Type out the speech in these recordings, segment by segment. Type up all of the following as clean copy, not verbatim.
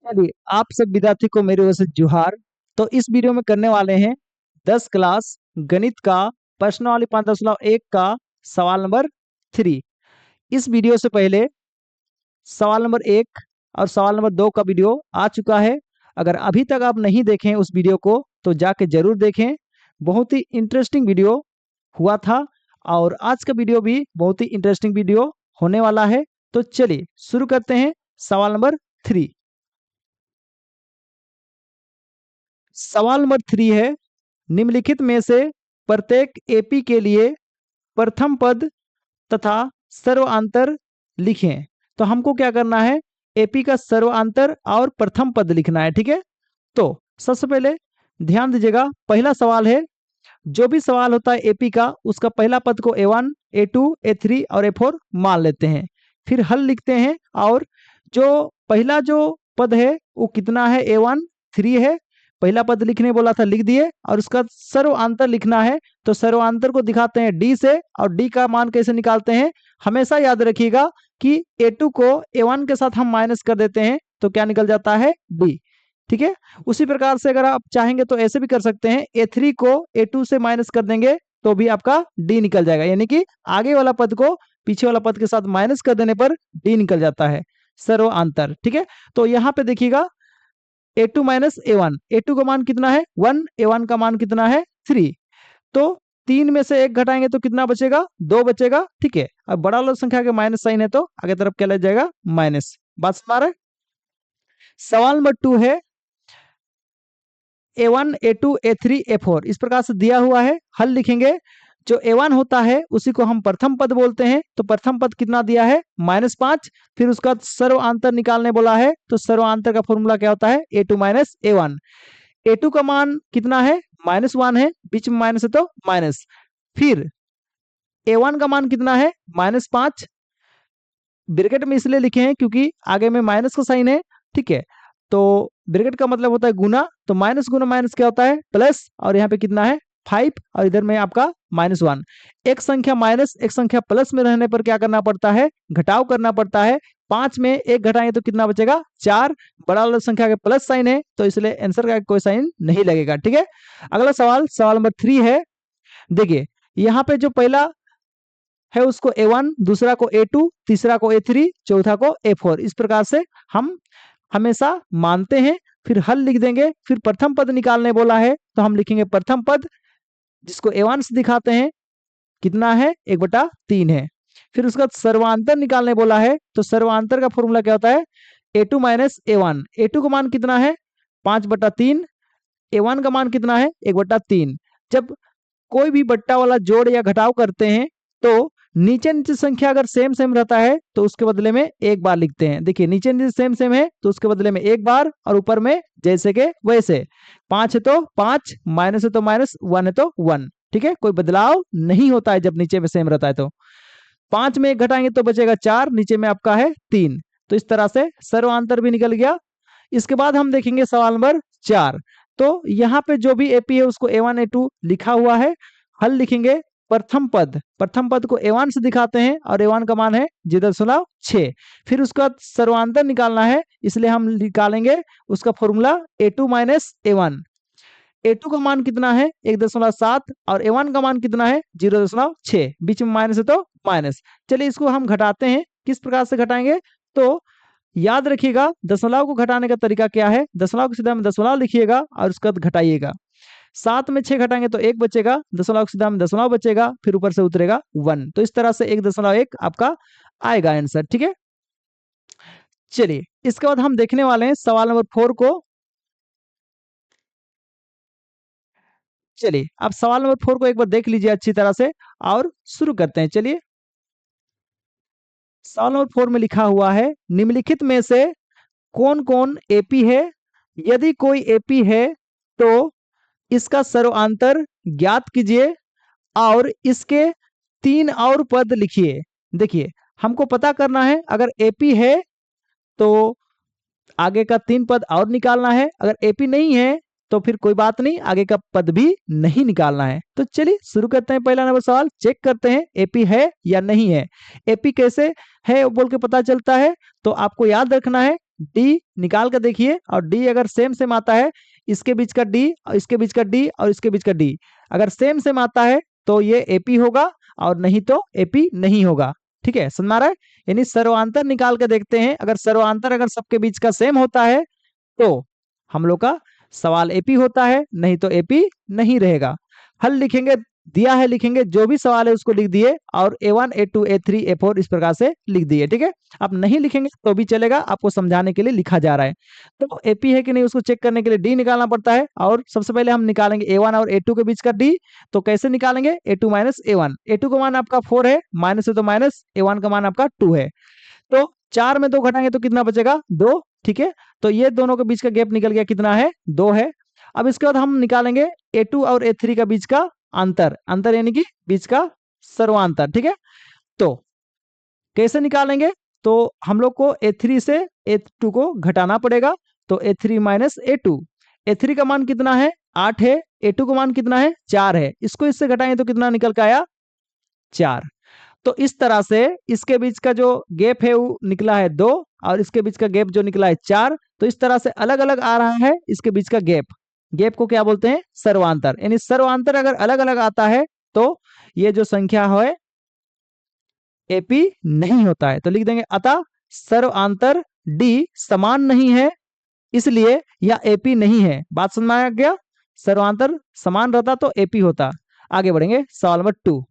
चलिए, आप सब विद्यार्थी को मेरी ओर से जुहार। तो इस वीडियो में करने वाले हैं 10 क्लास गणित का प्रश्नावली 5.1 का सवाल नंबर 3। इस वीडियो से पहले सवाल नंबर 1 और सवाल नंबर 2 का वीडियो आ चुका है। अगर अभी तक आप नहीं देखें उस वीडियो को तो जाके जरूर देखें। बहुत ही इंटरेस्टिंग वीडियो हुआ था और आज का वीडियो भी बहुत ही इंटरेस्टिंग वीडियो होने वाला है। तो चलिए शुरू करते हैं सवाल नंबर 3। सवाल नंबर 3 है, निम्नलिखित में से प्रत्येक एपी के लिए प्रथम पद तथा सर्वांतर लिखें। तो हमको क्या करना है, एपी का सर्वांतर और प्रथम पद लिखना है। ठीक है, तो सबसे पहले ध्यान दीजिएगा, पहला सवाल है, जो भी सवाल होता है एपी का उसका पहला पद को A1, A2, A3 और A4 मान लेते हैं। फिर हल लिखते हैं और जो पहला जो पद है वो कितना है, A1 3 है। पहला पद लिखने बोला था, लिख दिए। और उसका सर्वांतर लिखना है तो सर्वांतर को दिखाते हैं डी से। और डी का मान कैसे निकालते हैं, हमेशा याद रखिएगा कि A2 को A1 के साथ हम माइनस कर देते हैं तो क्या निकल जाता है, डी। ठीक है, उसी प्रकार से अगर आप चाहेंगे तो ऐसे भी कर सकते हैं, A3 को A2 से माइनस कर देंगे तो भी आपका डी निकल जाएगा। यानी कि आगे वाला पद को पीछे वाला पद के साथ माइनस कर देने पर डी निकल जाता है, सर्वांतर। ठीक है, तो यहाँ पे देखिएगा A2 माइनस A1, A2 का मान कितना है 1, A1 का मान कितना है 3। तो 3 में से 1 घटाएंगे तो कितना बचेगा, 2 बचेगा। ठीक है, अब बड़ा वाला संख्या के माइनस साइन है तो आगे तरफ क्या लग जाएगा, माइनस। बात समझ आ रहा है। सवाल नंबर 2 है, A1, A2, A3, A4 इस प्रकार से दिया हुआ है। हल लिखेंगे, जो A1 होता है उसी को हम प्रथम पद बोलते हैं। तो प्रथम पद कितना दिया है, -5। फिर उसका सर्वांतर निकालने बोला है तो सर्वांतर का फॉर्मूला क्या होता है, A2 माइनस A1। A2 का मान कितना है, -1 है, बीच में माइनस है तो माइनस। फिर A1 का मान कितना है, -5। ब्रैकेट में इसलिए लिखे हैं क्योंकि आगे में माइनस का साइन है। ठीक है, तो ब्रैकेट का मतलब होता है गुना, तो माइनस गुना माइनस क्या होता है, प्लस। और यहाँ पे कितना है 5 और इधर में आपका -1। एक संख्या माइनस एक संख्या प्लस में रहने पर क्या करना पड़ता है, घटाव करना पड़ता है। 5 में 1 घटाएंगे तो कितना बचेगा, 4। बड़ा वाला संख्या के प्लस साइन है तो इसलिए आंसर का कोई साइन नहीं लगेगा। ठीक है, अगला सवाल, सवाल नंबर 3 है। देखिए यहाँ पे जो पहला है उसको A1, दूसरा को A2, तीसरा को A3, चौथा को A4 इस प्रकार से हम हमेशा मानते हैं। फिर हल लिख देंगे। फिर प्रथम पद निकालने बोला है तो हम लिखेंगे प्रथम पद, जिसको A1 से दिखाते हैं, कितना है 1/3 है। फिर उसका सर्वांतर निकालने बोला है तो सर्वांतर का फॉर्मूला क्या होता है, A2 माइनस A1। A2 का मान कितना है 5/3, A1 का मान कितना है 1/3। जब कोई भी बट्टा वाला जोड़ या घटाव करते हैं तो नीचे नीचे संख्या अगर सेम सेम रहता है तो उसके बदले में एक बार लिखते हैं। देखिए नीचे नीचे सेम सेम है तो उसके बदले में एक बार, और ऊपर में जैसे के वैसे। 5 है तो 5, माइनस है तो माइनस, 1 है तो 1। ठीक है, कोई बदलाव नहीं होता है जब नीचे में सेम रहता है। तो 5 में 1 घटाएंगे तो बचेगा 4, नीचे में आपका है 3। तो इस तरह से सर्वांतर भी निकल गया। इसके बाद हम देखेंगे सवाल नंबर 4। तो यहाँ पे जो भी एपी है उसको A1, A2 लिखा हुआ है। हल लिखेंगे, प्रथम पद, प्रथम पद को A1 से दिखाते हैं और A1 का मान है 0.6। फिर उसका सर्वांतर निकालना है इसलिए हम निकालेंगे उसका formula A2 minus A1। A2 का मान कितना है 1.7 और A1 का मान कितना है 0.6, बीच में माइनस है तो माइनस। चलिए इसको हम घटाते हैं, किस प्रकार से घटाएंगे, तो याद रखिएगा दशमलव को घटाने का तरीका क्या है, दशमलव की सीधा में दशमलव लिखिएगा और उसका घटाइएगा। 7 में 6 घटाएंगे तो 1 बचेगा, दशमलव की सीधा में दशमलव बचेगा, फिर ऊपर से उतरेगा 1। तो इस तरह से 1.1 आपका आएगा आंसर। ठीक है, चलिए इसके बाद हम देखने वाले हैं सवाल नंबर 4 को। चलिए आप सवाल नंबर 4 को एक बार देख लीजिए अच्छी तरह से और शुरू करते हैं। चलिए सवाल नंबर 4 में लिखा हुआ है, निम्नलिखित में से कौन कौन एपी है, यदि कोई एपी है तो इसका सर्वांतर ज्ञात कीजिए और इसके 3 और पद लिखिए। देखिए हमको पता करना है, अगर एपी है तो आगे का 3 पद और निकालना है, अगर एपी नहीं है तो फिर कोई बात नहीं, आगे का पद भी नहीं निकालना है। तो चलिए शुरू करते हैं। पहला नंबर सवाल चेक करते हैं एपी है या नहीं है। एपी कैसे है बोल के पता चलता है, तो आपको याद रखना है डी निकाल कर देखिए, और डी अगर सेम सेम आता है, इसके बीच का डी और इसके बीच का डी और इसके बीच का डी अगर सेम सेम आता है तो ये एपी होगा, और नहीं तो एपी नहीं होगा। ठीक है, समझ में आ रहा है? यानी सर्वांतर निकाल के देखते हैं, अगर सर्वांतर अगर सबके बीच का सेम होता है तो हम लोग का सवाल एपी होता है, नहीं तो एपी नहीं रहेगा। हल लिखेंगे, दिया है लिखेंगे, जो भी सवाल है उसको लिख दिए, और A1 A2 A3 A4 इस प्रकार से लिख दिए। ठीक है, आप नहीं लिखेंगे तो भी चलेगा, आपको समझाने के लिए लिखा जा रहा है। तो एपी है कि नहीं उसको चेक करने के लिए डी निकालना पड़ता है, और सबसे पहले हम निकालेंगे A1 और A2 के बीच का डी। तो कैसे निकालेंगे? A2 minus A1। A2 का मान आपका 4 है, माइनस है तो माइनस, A1 का मान आपका 2 है। तो 4 में 2 घटाएंगे तो कितना बचेगा? 2। ठीक है, तो ये दोनों के बीच का गैप निकल गया, कितना है? 2 है। अब इसके बाद हम निकालेंगे A2 और A3 का बीच का अंतर, अंतर यानी कि बीच का सर्वांतर। ठीक है, तो कैसे निकालेंगे? तो हम लोग को A3 से A2 को घटाना पड़ेगा, तो A3 माइनस A2। A3 का मान कितना है? 8 है। A2 का मान कितना है? 4 है। इसको इससे घटाएंगे तो कितना निकल के आया? 4। तो इस तरह से इसके बीच का जो गैप है वो निकला है 2, और इसके बीच का गैप जो निकला है 4। तो इस तरह से अलग अलग आ रहा है इसके बीच का गैप, गैप को क्या बोलते हैं? सर्वांतर। यानी सर्वांतर अगर अलग अलग आता है तो ये जो संख्या है एपी नहीं होता है। तो लिख देंगे अतः सर्वांतर डी समान नहीं है, इसलिए यह एपी नहीं है। बात समझ में आ गया? सर्वांतर समान रहता तो एपी होता। आगे बढ़ेंगे सवाल नंबर 2।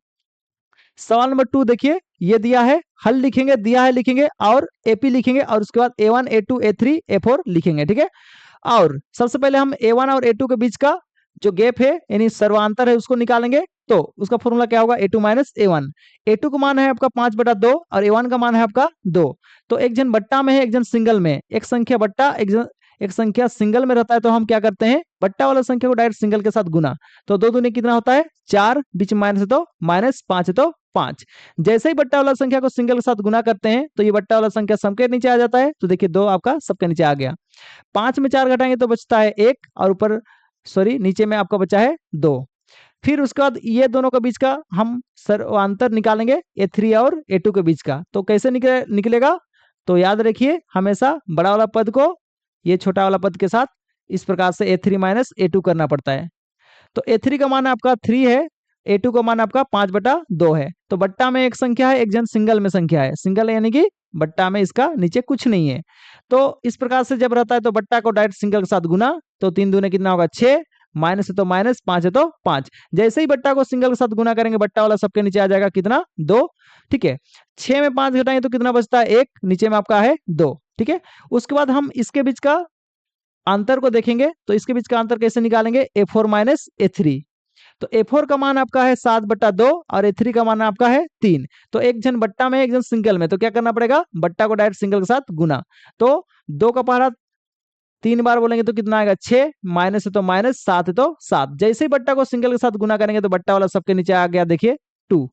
सवाल नंबर 2 देखिए, ये दिया है, हल लिखेंगे, दिया है लिखेंगे, और एपी लिखेंगे, और उसके बाद A1 A2 A3 A4 लिखेंगे। ठीक है, और सबसे पहले हम A1 और A2 के बीच का जो गैप है यानी सर्वांतर है उसको निकालेंगे। तो उसका फॉर्मूला क्या होगा? A2 minus A1। A2 का मान है आपका 5/2 और A1 का मान है आपका 2। तो एक जन बट्टा में है, एक जन सिंगल में। एक संख्या बट्टा, एक संख्या सिंगल में रहता है तो हम क्या करते हैं? बट्टा वाला संख्या को डायरेक्ट सिंगल के साथ गुना। तो 2 दूनी कितना होता है? 4, बीच में माइनस है तो माइनस, 5 है तो 5। जैसे ही बट्टा वाला संख्या को सिंगल के साथ गुना करते हैं तो ये बट्टा वाला संख्या सबके नीचे आ जाता है। तो देखिए 2 आपका सबके नीचे आ गया। 5 में 4 घटाएंगे तो बचता है 1, और ऊपर नीचे में आपका बचा है 2। फिर उसके बाद ये दोनों के बीच का हम सर्वांतर निकालेंगे A3 और A2 के बीच का। तो कैसे निकलेगा? तो याद रखिए हमेशा बड़ा वाला पद को ये छोटा वाला पद के साथ इस प्रकार से A3 माइनस A2 करना पड़ता है। तो A3 का मान आपका 3 है, A2 का मान आपका 5/2 है। तो बट्टा में एक संख्या है, एक जन सिंगल में संख्या है। सिंगल यानी कि बट्टा में इसका नीचे कुछ नहीं है। तो इस प्रकार से जब रहता है तो बट्टा को डायरेक्ट सिंगल के साथ गुना। तो 3 दूने कितना होगा? 6, माइनस है तो माइनस, 5 है तो 5। जैसे ही बट्टा को सिंगल के साथ गुना करेंगे बट्टा वाला सबके नीचे आ जाएगा, कितना? 2। ठीक है, 6 में 5 घटाएंगे तो कितना बचता है? 1, नीचे में आपका है 2। ठीक है, उसके बाद हम इसके बीच का अंतर को देखेंगे। तो इसके बीच का अंतर कैसे निकालेंगे? A4 minus A3। तो A4 का मान आपका है 7/2 और A3 का मान आपका है 3। तो एक जन बट्टा में, एक जन सिंगल में, तो क्या करना पड़ेगा? बट्टा को डायरेक्ट सिंगल के साथ गुना। तो 2 का पहाड़ा 3 बार बोलेंगे तो कितना आएगा? 6, माइनस है तो माइनस, 7 है तो 7। जैसे ही बट्टा को सिंगल के साथ गुना करेंगे तो बट्टा वाला सबके नीचे आ गया, देखिए 2।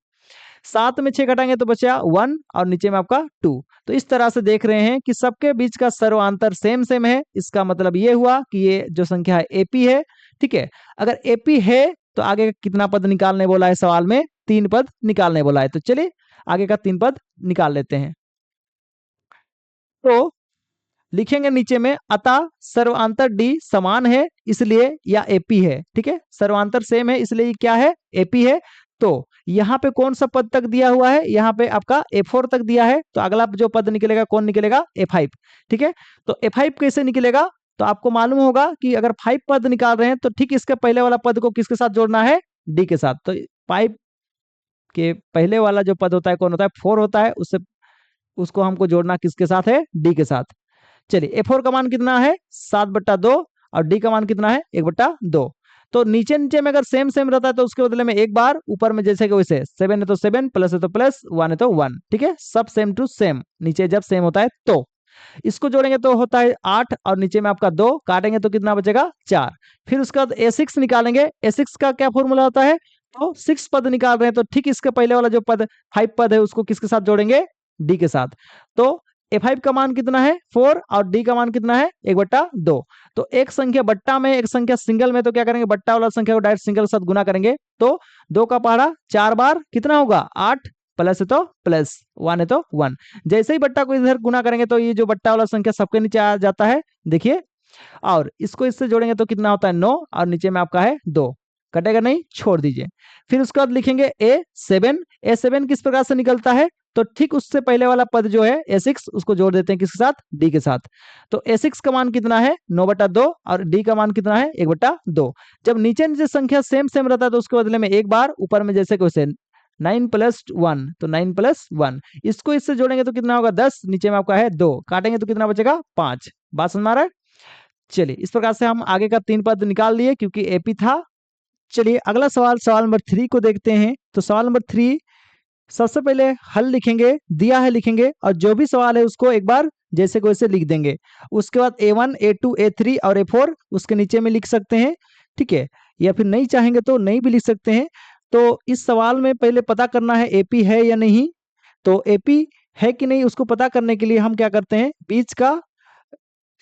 7 में 6 घटाएंगे तो बचा 1, और नीचे में आपका 2। तो इस तरह से देख रहे हैं कि सबके बीच का सर्वांतर सेम सेम है। इसका मतलब ये हुआ कि ये जो संख्या है एपी है। ठीक है, अगर एपी है तो आगे कितना पद निकालने बोला है सवाल में? 3 पद निकालने बोला है। तो चलिए आगे का 3 पद निकाल लेते हैं। तो लिखेंगे नीचे में अतः सर्वांतर डी समान है, इसलिए या एपी है। ठीक है, सर्वांतर सेम है इसलिए क्या है? एपी है। तो यहाँ पे कौन सा पद तक दिया हुआ है? यहाँ पे आपका A4 तक दिया है। तो अगला जो पद निकलेगा कौन निकलेगा? A5। ठीक है, तो A5 कैसे निकलेगा? तो आपको मालूम होगा कि अगर 5 पद निकाल रहे हैं तो ठीक इसके पहले वाला पद को किसके साथ जोड़ना है? डी के साथ। तो 5 के पहले वाला जो पद होता है कौन होता है? 4 होता है। उससे उसको हमको जोड़ना किसके साथ है? डी के साथ। चलिए A4 का मान कितना है? 7/2, और डी का मान कितना है? 1/2। तो नीचे नीचे में अगर सेम सेम रहता है तो उसके बदले में एक बार, ऊपर में जैसे कि वैसे 7 है तो 7, प्लस है तो प्लस, 1 है तो 1। ठीक है, सब सेम टू सेम। नीचे जब सेम होता है तो इसको जोड़ेंगे तो होता है 8, और नीचे में आपका 2, काटेंगे तो कितना बचेगा? 4। फिर उसके बाद A6 निकालेंगे। A6 का क्या फॉर्मूला होता है? तो 6 पद निकाल रहे हैं तो ठीक इसके पहले वाला जो पद 5 पद है उसको किसके साथ जोड़ेंगे? डी के साथ। तो A5 का मान कितना है? 4, और डी का मान कितना है? 1/2। तो एक संख्या बट्टा में, एक संख्या सिंगल में, तो क्या करेंगे? बट्टा वाला संख्या को डायरेक्ट सिंगल के साथ गुना करेंगे। तो 2 का पहाड़ा 4 बार कितना होगा? 8, प्लस है तो प्लस, 1 है तो 1। जैसे ही बट्टा को इधर गुना करेंगे तो ये जो बट्टा वाला संख्या सबके नीचे आ जाता है, देखिए। और इसको इससे जोड़ेंगे तो कितना होता है 9, और नीचे में आपका है 2, कटेगा नहीं, छोड़ दीजिए। फिर उसके बाद लिखेंगे A7। A7 किस प्रकार से निकलता है, तो ठीक उससे पहले वाला पद जो है A6 उसको जोड़ देते हैं किसके साथ, D के साथ। तो A6 का मान कितना है 9/2, और D का मान कितना है 1/2। जब नीचे नीचे संख्या सेम सेम रहता है तो उसके बदले में एक बार, ऊपर में जैसे क्वेश्चन 9 + 1, तो 9 + 1, इसको इससे जोड़ेंगे तो कितना होगा 10, नीचे में आपका है 2, काटेंगे तो कितना बचेगा 5। बात समझ में आ रहा है। चलिए इस प्रकार से हम आगे का 3 पद निकाल लिए क्योंकि एपी था। चलिए अगला सवाल, सवाल नंबर 3 को देखते हैं। तो सवाल नंबर 3 सबसे पहले हल लिखेंगे, दिया है लिखेंगे, और जो भी सवाल है उसको एक बार जैसे को वैसे लिख देंगे। उसके बाद A1 A2 A3 और A4 उसके नीचे में लिख सकते हैं, ठीक है, या फिर नहीं चाहेंगे तो नहीं भी लिख सकते हैं। तो इस सवाल में पहले पता करना है एपी है या नहीं। तो एपी है कि नहीं उसको पता करने के लिए हम क्या करते हैं, बीच का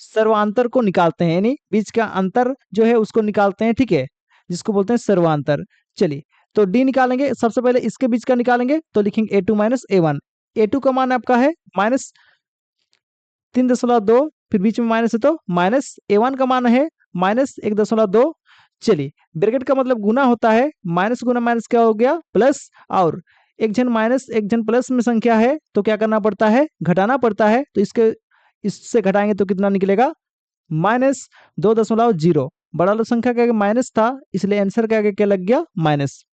सर्वांतर को निकालते हैं, यानी बीच का अंतर जो है उसको निकालते हैं, ठीक है, जिसको बोलते हैं सर्वांतर। चलिए तो डी निकालेंगे, सबसे पहले इसके बीच का निकालेंगे तो लिखेंगे A2 - A1। A2 का मान आपका है -3.2, फिर बीच में माइनस है तो माइनस, A1 का मान है -1.2। चलिए ब्रैकेट का मतलब गुना होता है, माइनस गुना माइनस क्या हो गया प्लस, और एक जन माइनस एक जन प्लस में संख्या है तो क्या करना पड़ता है, घटाना पड़ता है। तो इससे घटाएंगे तो कितना निकलेगा -2.0। बड़ा वाला संख्या के आगे माइनस था इसलिए आंसर के आगे क्या लग गया माइनस।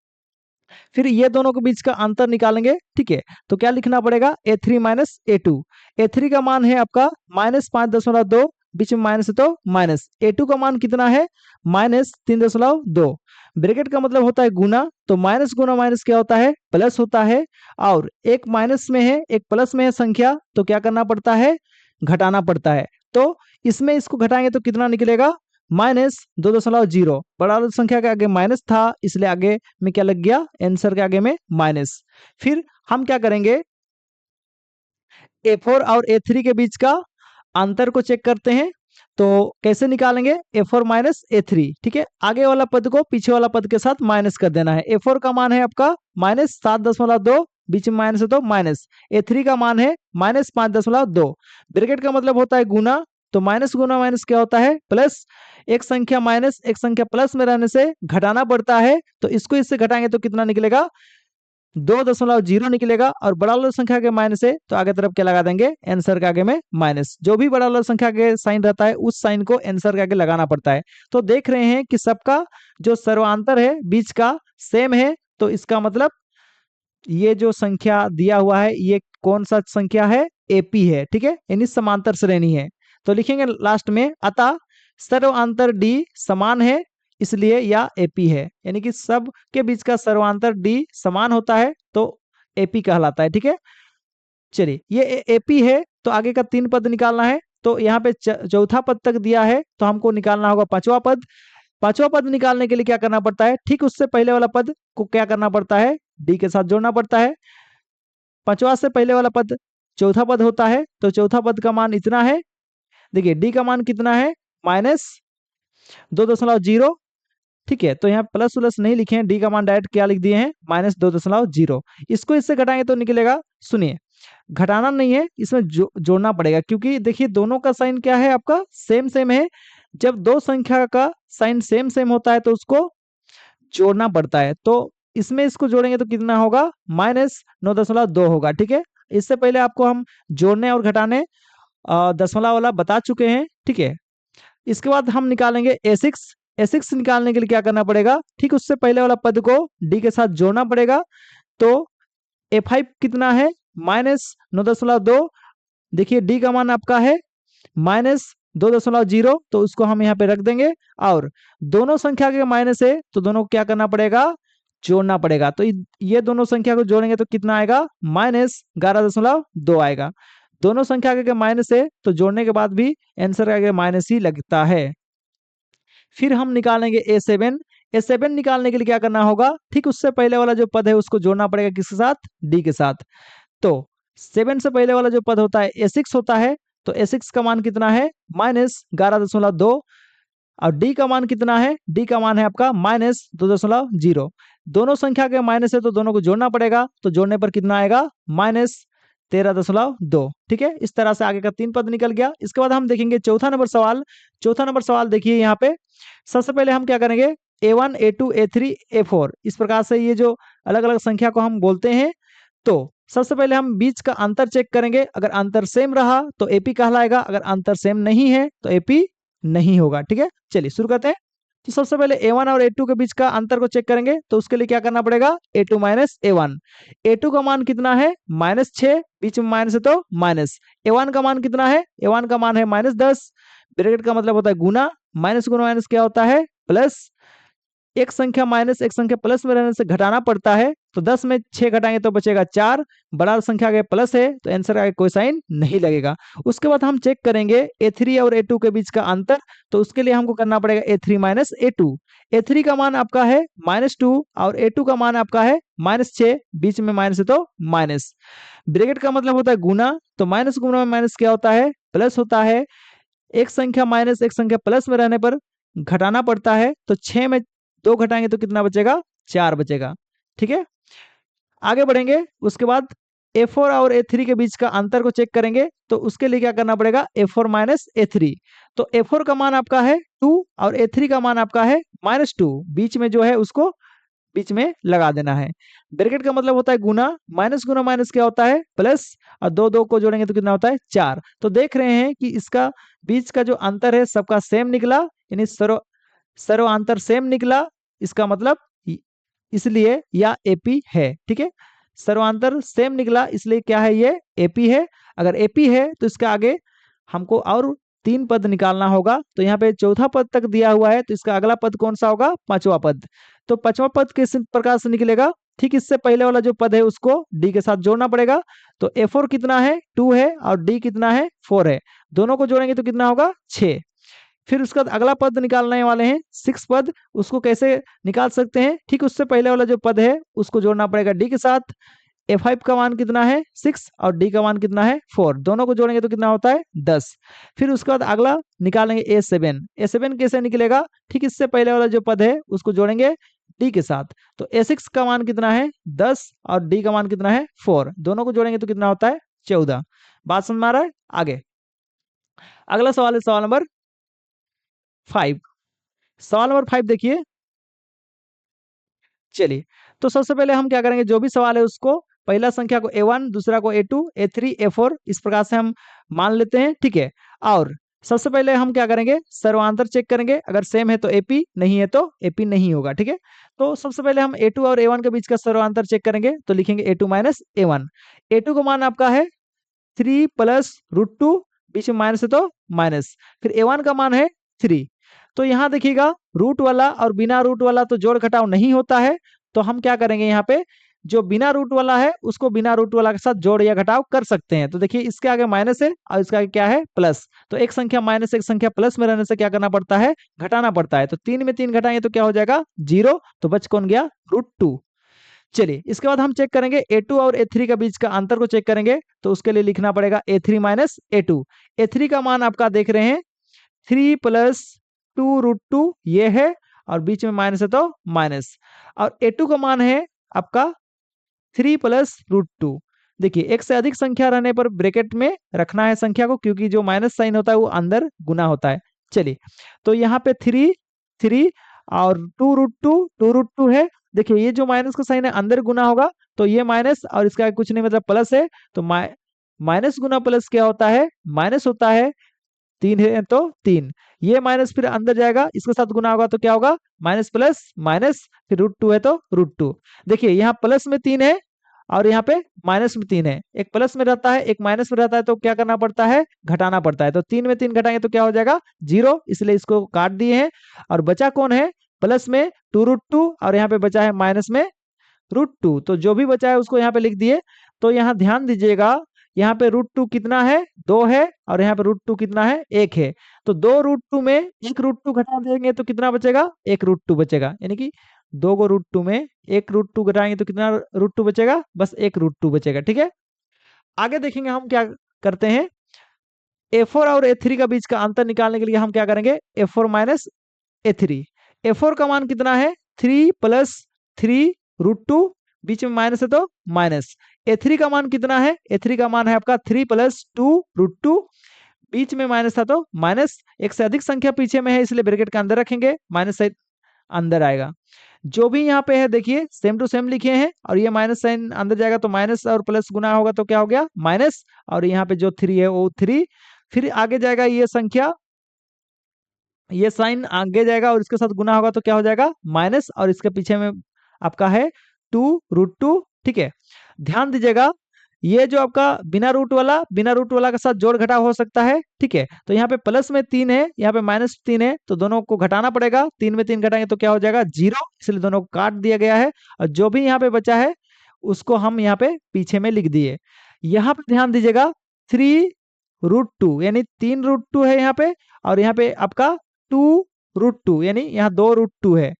फिर ये दोनों के बीच का अंतर निकालेंगे, ठीक है, तो क्या लिखना पड़ेगा A3 - A2। A3 का मान है आपका -5.2, बीच में माइनस है तो माइनस। A2 का मान कितना है -3.2। ब्रैकेट का मतलब होता है गुना, तो माइनस गुना माइनस क्या होता है प्लस होता है, और एक माइनस में है एक प्लस में है संख्या तो क्या करना पड़ता है, घटाना पड़ता है। तो इसमें इसको घटाएंगे तो कितना निकलेगा -2.0। बड़ा वाला संख्या के आगे माइनस था इसलिए आगे में क्या लग गया, आंसर के आगे में माइनस। फिर हम क्या करेंगे, A4 और A3 के बीच का अंतर को चेक करते हैं। तो कैसे निकालेंगे, A4 - A3, ठीक है, आगे वाला पद को पीछे वाला पद के साथ माइनस कर देना है। A4 का मान है आपका -7.2, बीच में माइनस है तो माइनस। A3 का मान है -5.2। ब्रैकेट का मतलब होता है गुना, तो माइनस गुना माइनस क्या होता है प्लस। एक संख्या माइनस एक संख्या प्लस में रहने से घटाना पड़ता है, तो इसको इससे घटाएंगे तो कितना निकलेगा 2.0 निकलेगा। और बड़ा वाला संख्या के माइनस है तो आगे तरफ क्या लगा देंगे, आंसर के आगे में माइनस। जो भी बड़ा वाला संख्या के साइन रहता है उस साइन को आंसर के आगे लगाना पड़ता है। तो देख रहे हैं कि सबका जो सर्वांतर है बीच का सेम है, तो इसका मतलब ये जो संख्या दिया हुआ है ये कौन सा संख्या है, एपी है, ठीक है, यानी समांतर श्रेणी है। तो लिखेंगे लास्ट में अतः सर्वांतर डी समान है इसलिए या एपी है, यानी कि सब के बीच का सर्वांतर डी समान होता है तो एपी कहलाता है, ठीक है। चलिए ये एपी है तो आगे का 3 पद निकालना है। तो यहाँ पे चौथा पद तक दिया है तो हमको निकालना होगा 5वां पद। 5वां पद निकालने के लिए क्या करना पड़ता है, ठीक उससे पहले वाला पद को क्या करना पड़ता है, डी के साथ जोड़ना पड़ता है। 5वां से पहले वाला पद चौथा पद होता है, तो चौथा पद का मान इतना है। देखिए डी का मान कितना है -2.0, ठीक है, तो यहाँ प्लस उलस नहीं लिखे हैं, डी का मान डायरेक्ट क्या लिख दिए हैं -2.0। इसको इससे घटाएंगे तो निकलेगा, सुनिए घटाना नहीं है इसमें जोड़ना पड़ेगा, क्योंकि देखिए दोनों का साइन क्या है आपका सेम सेम है। जब दो संख्या का साइन सेम सेम होता है तो उसको जोड़ना पड़ता है। तो इसमें इसको जोड़ेंगे तो कितना होगा -9.2 होगा, ठीक है। इससे पहले आपको हम जोड़ने और घटाने दशमलव वाला बता चुके हैं, ठीक है। इसके बाद हम निकालेंगे A6 निकालने के लिए क्या करना पड़ेगा, ठीक उससे पहले वाला पद को डी के साथ जोड़ना पड़ेगा। तो A5 कितना है -9.2। देखिए डी का मान आपका है -2.0, तो उसको हम यहाँ पे रख देंगे। और दोनों संख्या के माइनस है तो दोनों को क्या करना पड़ेगा, जोड़ना पड़ेगा। तो ये दोनों संख्या को जोड़ेंगे तो कितना आएगा -11.2 आएगा। दोनों संख्या के माइनस है तो जोड़ने के बाद भी आंसर आगे माइनस ही लगता है। फिर हम निकालेंगे A7 निकालने के लिए क्या करना होगा, ठीक उससे पहले वाला जो पद है उसको जोड़ना पड़ेगा किसके साथ, डी के साथ। तो 7 से पहले वाला जो पद होता है A6 होता है, तो A6 का मान कितना है -11.2। और डी का मान कितना है, डी का मान है आपका -2.0। दोनों संख्या के माइनस है तो दोनों को जोड़ना पड़ेगा, तो जोड़ने पर कितना आएगा -13.2। ठीक है, इस तरह से आगे का 3 पद निकल गया। इसके बाद हम देखेंगे चौथा नंबर सवाल। चौथा नंबर सवाल देखिए यहाँ पे, सबसे पहले हम क्या करेंगे, A1 A2 A3 A4 इस प्रकार से ये जो अलग अलग संख्या को हम बोलते हैं। तो सबसे पहले हम बीच का अंतर चेक करेंगे, अगर अंतर सेम रहा तो एपी कहलाएगा, अगर अंतर सेम नहीं है तो एपी नहीं होगा। ठीक है, चलिए शुरू करते हैं। तो सबसे पहले A1 और A2 के बीच का अंतर को चेक करेंगे, तो उसके लिए क्या करना पड़ेगा, A2 माइनस A1। A2 का मान कितना है -6, बीच में माइनस है तो माइनस। A1 का मान कितना है, A1 का मान है -10। ब्रैकेट का मतलब होता है गुना, माइनस गुना माइनस क्या होता है प्लस। एक संख्या माइनस एक संख्या प्लस में रहने से घटाना पड़ता है, तो 10 में 6 घटाएंगे तो बचेगा 4। बड़ा संख्या के प्लस है तो आंसर का कोई साइन नहीं लगेगा। उसके बाद हम चेक करेंगे A3 और A2 के बीच का अंतर, तो उसके लिए हमको करना पड़ेगा A3 माइनस A2। A3 का मान आपका है -2 और A2 का मान आपका है -6, बीच में माइनस है तो माइनस। ब्रैकेट का मतलब होता है गुना, तो माइनस गुना में माइनस क्या होता है प्लस होता है। एक संख्या माइनस एक संख्या प्लस में रहने पर घटाना पड़ता है, तो 6 में 2 घटाएंगे तो कितना बचेगा, 4 बचेगा। ठीक है, आगे बढ़ेंगे। उसके बाद A4 और A3 के बीच का अंतर को चेक करेंगे, तो उसके लिए क्या करना पड़ेगा, A4 माइनस A3। तो A4 का मान आपका है 2 और A3 का मान आपका है -2, बीच में जो है उसको बीच में लगा देना है। ब्रैकेट का मतलब होता है गुना, माइनस गुना माइनस क्या होता है प्लस, और दो दो को जोड़ेंगे तो कितना होता है 4। तो देख रहे हैं कि इसका बीच का जो अंतर है सबका सेम निकला, यानी सर्वांतर सेम निकला। इसका मतलब इसलिए यह एपी है। ठीक है, सर्वांतर सेम निकला इसलिए क्या है, ये एपी है। अगर एपी है तो इसके आगे हमको और 3 पद निकालना होगा। तो यहाँ पे चौथा पद तक दिया हुआ है, तो इसका अगला पद कौन सा होगा, पांचवा पद। तो पांचवा पद किस प्रकार से निकलेगा, ठीक इससे पहले वाला जो पद है उसको डी के साथ जोड़ना पड़ेगा। तो A4 कितना है 2 है और डी कितना है 4 है, दोनों को जोड़ेंगे तो कितना होगा 6। फिर उसका अगला पद निकालने वाले हैं 6 पद, उसको कैसे निकाल सकते हैं, ठीक उससे पहले वाला जो पद है उसको जोड़ना पड़ेगा डी के साथ। A5 का मान कितना है 6 और डी का मान कितना है 4, दोनों को जोड़ेंगे तो कितना होता है 10। फिर उसके बाद अगला निकालेंगे A7। A7 कैसे निकलेगा, ठीक इससे पहले वाला जो पद है उसको जोड़ेंगे डी के साथ। तो A6 का मान कितना है 10 और डी का मान कितना है 4, दोनों को जोड़ेंगे तो कितना होता है 14। बात समझ में आ रहा है। आगे अगला सवाल है सवाल नंबर 5। सवाल नंबर 5 देखिए। चलिए, तो सबसे पहले हम क्या करेंगे, जो भी सवाल है उसको पहला संख्या को A1, दूसरा को A2, A3, A4 इस प्रकार से हम मान लेते हैं। ठीक है, और सबसे पहले हम क्या करेंगे, सर्वांतर चेक करेंगे, अगर सेम है तो एपी, नहीं है तो एपी नहीं होगा। ठीक है, तो सबसे पहले हम A2 और A1 के बीच का सर्वांतर चेक करेंगे, तो लिखेंगे A2 माइनस A1। A2 का मान आपका है 3 प्लस √2, बीच में माइनस है तो माइनस। फिर A1 का मान है 3। तो यहाँ देखिएगा रूट वाला और बिना रूट वाला तो जोड़ घटाव नहीं होता है, तो हम क्या करेंगे, यहाँ पे जो बिना रूट वाला है उसको बिना रूट वाला के साथ जोड़ या घटाव कर सकते हैं। तो देखिए इसके आगे माइनस है और इसका आगे क्या है प्लस, तो एक संख्या माइनस एक संख्या प्लस में रहने से क्या करना पड़ता है, घटाना पड़ता है। तो 3 में 3 घटाएंगे तो क्या हो जाएगा 0, तो बच कौन गया √2। चलिए, इसके बाद हम चेक करेंगे A2 और A3 के बीच का अंतर को चेक करेंगे, तो उसके लिए लिखना पड़ेगा A3 माइनस A2। A3 का मान आपका देख रहे हैं 3 प्लस 2 √2 ये है, और बीच में माइनस है तो माइनस। और A2 का मान है आपका 3 प्लस √2। देखिए एक से अधिक संख्या रहने पर ब्रैकेट में रखना है संख्या को, क्योंकि जो माइनस साइन होता है वो अंदर गुना होता है। चलिए, तो यहाँ पे 3 और 2 √2 है। देखिए ये जो माइनस का साइन है अंदर गुना होगा, तो ये माइनस और इसका कुछ नहीं मतलब प्लस है, तो माइनस गुना प्लस क्या होता है, माइनस होता है। 3 है तो 3, ये माइनस फिर अंदर जाएगा, इसके साथ गुना होगा तो क्या होगा माइनस प्लस माइनस, फिर √2 है तो √2। देखिए यहाँ प्लस में 3 है और यहाँ पे माइनस में 3 है, एक प्लस में रहता है एक माइनस में रहता है, तो क्या करना पड़ता है, घटाना पड़ता है। तो 3 में 3 घटाएंगे तो क्या हो जाएगा 0, इसलिए इसको काट दिए हैं। और बचा कौन है, प्लस में 2 √2 और यहाँ पे बचा है माइनस में √2। तो जो भी बचा है उसको यहाँ पे लिख दिए। तो यहाँ ध्यान दीजिएगा, यहाँ पे √2 कितना है 2 है, और यहाँ पे √2 कितना है 1 है। तो 2 √2 में 1 √2 घटा देंगे तो कितना बचेगा 1 √2 बचेगा, यानी कि 2 को √2 में 1 √2 घटाएंगे तो कितना √2 बचेगा, बस 1 √2 बचेगा। ठीक है, आगे देखेंगे हम क्या करते हैं। A4 और A3 का बीच का अंतर निकालने के लिए हम क्या करेंगे, A4 माइनस A3। A4 का मान कितना है 3 प्लस 3√2, बीच में माइनस है तो माइनस। A3 का मान कितना है, A3 का मान है आपका 3 प्लस 2√2, बीच में माइनस था तो माइनस। एक से अधिक संख्या पीछे में है इसलिए ब्रैकेट के अंदर रखेंगे, माइनस साइन अंदर आएगा। जो भी यहाँ पे है देखिए सेम टू सेम लिखे हैं, और ये माइनस साइन अंदर जाएगा तो माइनस और प्लस गुना होगा तो क्या हो गया माइनस, और यहाँ पे जो 3 है वो 3, फिर आगे जाएगा ये संख्या, ये साइन आगे जाएगा और इसके साथ गुना होगा तो क्या हो जाएगा माइनस, और इसके पीछे में आपका है 2√2। ठीक है, ध्यान दीजिएगा ये जो आपका बिना रूट वाला के साथ जोड़ घटाव हो सकता है। ठीक है, तो यहाँ पे प्लस में 3 है, यहाँ पे -3 है, तो दोनों को घटाना पड़ेगा। 3 में 3 घटाएंगे तो क्या हो जाएगा 0, इसलिए दोनों को काट दिया गया है, और जो भी यहाँ पे बचा है उसको हम यहाँ पे पीछे में लिख दिए। यहाँ पे ध्यान दीजिएगा 3√2 यानी 3√2 है यहाँ पे, और यहाँ पे आपका 2√2 यानी यहाँ 2√2 है।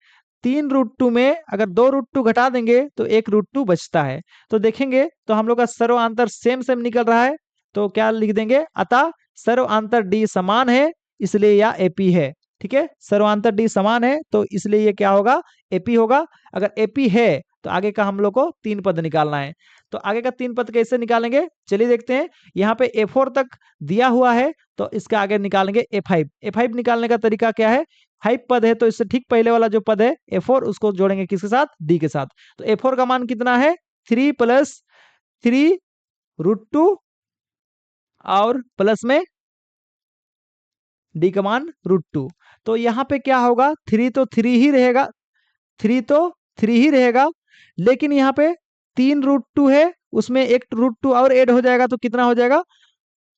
3√2 में अगर 2√2 घटा देंगे तो 1√2 बचता है। तो देखेंगे तो हम लोग का सर्वांतर सेम सेम निकल रहा है, तो क्या लिख देंगे, अतः सर्वांतर डी समान है इसलिए यह एपी है। ठीक है, सर्वांतर डी समान है तो इसलिए ये क्या होगा एपी होगा। अगर एपी है तो आगे का हम लोग को 3 पद निकालना है। तो आगे का 3 पद कैसे निकालेंगे चलिए देखते हैं। यहाँ पे A4 तक दिया हुआ है तो इसके आगे निकालेंगे A5। A5 निकालने का तरीका क्या है, 5 पद है तो इससे ठीक पहले वाला जो पद है A4 उसको जोड़ेंगे किसके साथ, D के साथ। तो A4 का मान कितना है 3 प्लस 3√2 और प्लस में D का मान √2। तो यहाँ पे क्या होगा 3 तो 3 ही रहेगा, 3 तो 3 ही रहेगा, लेकिन यहाँ पे 3√2 है, उसमें 1√2 और ऐड हो जाएगा तो कितना हो जाएगा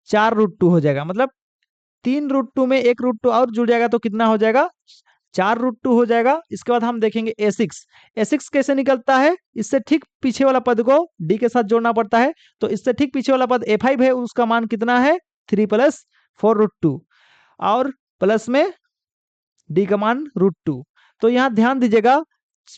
4√2 हो जाएगा। मतलब 3√2 में 1√2 और जुड़ जाएगा तो कितना हो जाएगा 4√2 हो जाएगा। इसके बाद हम देखेंगे A6। A6 कैसे निकलता है, इससे ठीक पीछे वाला पद को D के साथ जोड़ना पड़ता है। तो इससे ठीक पीछे वाला पद A5 है, उसका मान कितना है 3 प्लस 4√2 और प्लस में D का मान √2। तो यहाँ ध्यान दीजिएगा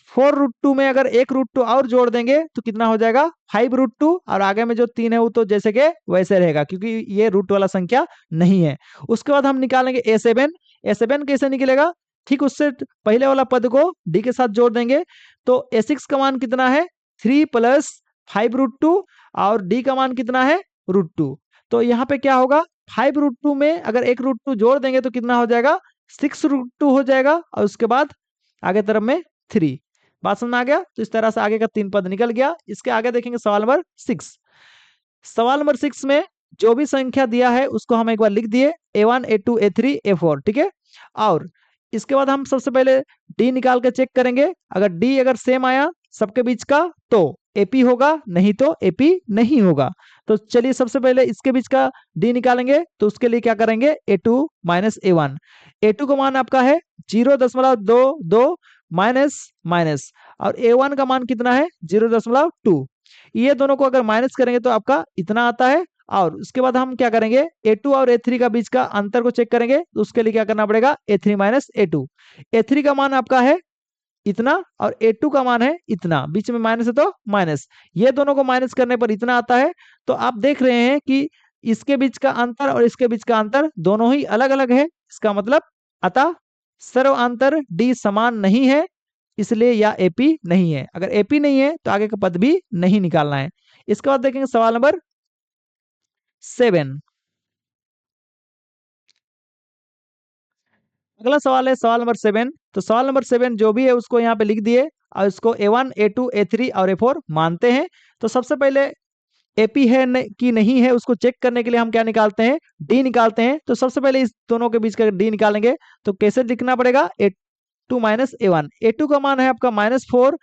4√2 में अगर 1√2 और जोड़ देंगे तो कितना हो जाएगा 5√2, और आगे में जो 3 है वो तो जैसे के वैसे रहेगा क्योंकि ये रूट वाला संख्या नहीं है। उसके बाद हम निकालेंगे A7। A7 कैसे निकलेगा, ठीक उससे पहले वाला पद को D के साथ जोड़ देंगे। तो A6 का मान कितना है 3 प्लस 5√2 और D का मान कितना है √2। तो यहाँ पे क्या होगा 5√2 में अगर 1√2 जोड़ देंगे तो कितना हो जाएगा 6√2 हो जाएगा, और उसके बाद आगे तरफ में 3। बात समझ में आ गया। तो इस तरह से आगे का 3 पद निकल गया। इसके आगे देखेंगे सवाल नंबर 6। सवाल नंबर 6 में जो भी संख्या दिया है उसको हम एक बार लिख दिए A1 A2 A3 A4। ठीक है, और इसके बाद हम सबसे पहले D निकाल के चेक करेंगे। अगर D अगर सेम आया सबके बीच का तो AP होगा, नहीं तो AP नहीं होगा। तो चलिए सबसे पहले इसके बीच का D निकालेंगे। तो उसके लिए क्या करेंगे A2 माइनस A1। A2 का मान आपका है 0.22 माइनस माइनस, और A1 का मान कितना है 0.2। ये दोनों को अगर माइनस करेंगे तो आपका इतना आता है। और उसके बाद हम क्या करेंगे A2 और A3 का बीच का अंतर को चेक करेंगे। तो उसके लिए क्या करना पड़ेगा A3 माइनस A2। A3 का मान आपका है इतना और A2 का मान है इतना, बीच में माइनस है तो माइनस, ये दोनों को माइनस करने पर इतना आता है। तो आप देख रहे हैं कि इसके बीच का अंतर और इसके बीच का अंतर दोनों ही अलग अलग है। इसका मतलब अतः सर्वांतर D समान नहीं है, इसलिए यह AP नहीं है। अगर AP नहीं है तो आगे का पद भी नहीं निकालना है। इसके बाद देखेंगे सवाल नंबर 7। अगला सवाल है सवाल नंबर 7। तो सवाल नंबर 7 जो भी है उसको यहाँ पे लिख दिए और इसको A1 A2 A3 और A4 मानते हैं। तो सबसे पहले AP है कि नहीं है उसको चेक करने के लिए हम क्या निकालते हैं D निकालते हैं। तो सबसे पहले इस दोनों के बीच का D निकालेंगे तो कैसे लिखना पड़ेगा A2 माइनस A1। A2 का मान है आपका -4,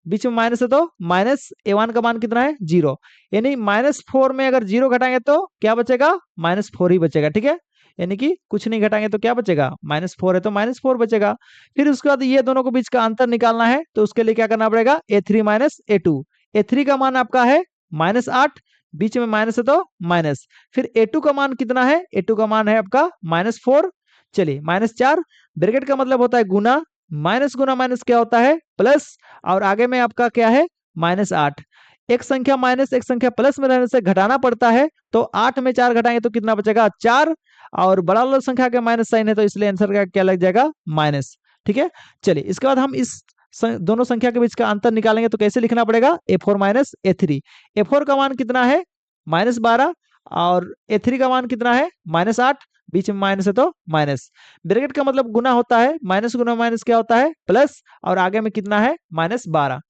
बीच में माइनस है तो माइनस, A1 का मान कितना है 0, यानी -4 में अगर 0 घटाएंगे तो क्या बचेगा -4 ही बचेगा। ठीक है, यानी कि कुछ नहीं घटाएंगे तो क्या बचेगा -4 है तो -4 बचेगा। फिर उसके बाद ये दोनों के बीच का अंतर निकालना है। तो उसके लिए क्या करना पड़ेगा A3 माइनस A2। A3 का मान आपका है -8, बीच में माइनस है तो माइनस। फिर A2 का मान कितना है, A2 का मान है आपका -4, चलिए -4, ब्रैकेट का मतलब होता है गुना, माइनस गुना माइनस क्या होता है प्लस, और आगे में आपका क्या है -8। एक संख्या माइनस एक संख्या प्लस में रहने से घटाना पड़ता है। तो 8 में 4 घटाएंगे तो कितना बचेगा 4, और बड़ा वाला संख्या के माइनस साइन है तो इसलिए आंसर का क्या लग जाएगा माइनस। ठीक है। चलिए इसके बाद हम इस दोनों संख्या के बीच का अंतर निकालेंगे तो कैसे लिखना पड़ेगा, A4 माइनस A3। A4 का मान कितना है -12 और A3 का मान कितना है -8, बीच में माइनस है तो माइनस। ब्रैकेट का मतलब गुना होता है, माइनस गुना माइनस क्या होता है प्लस, और आगे में कितना है -12।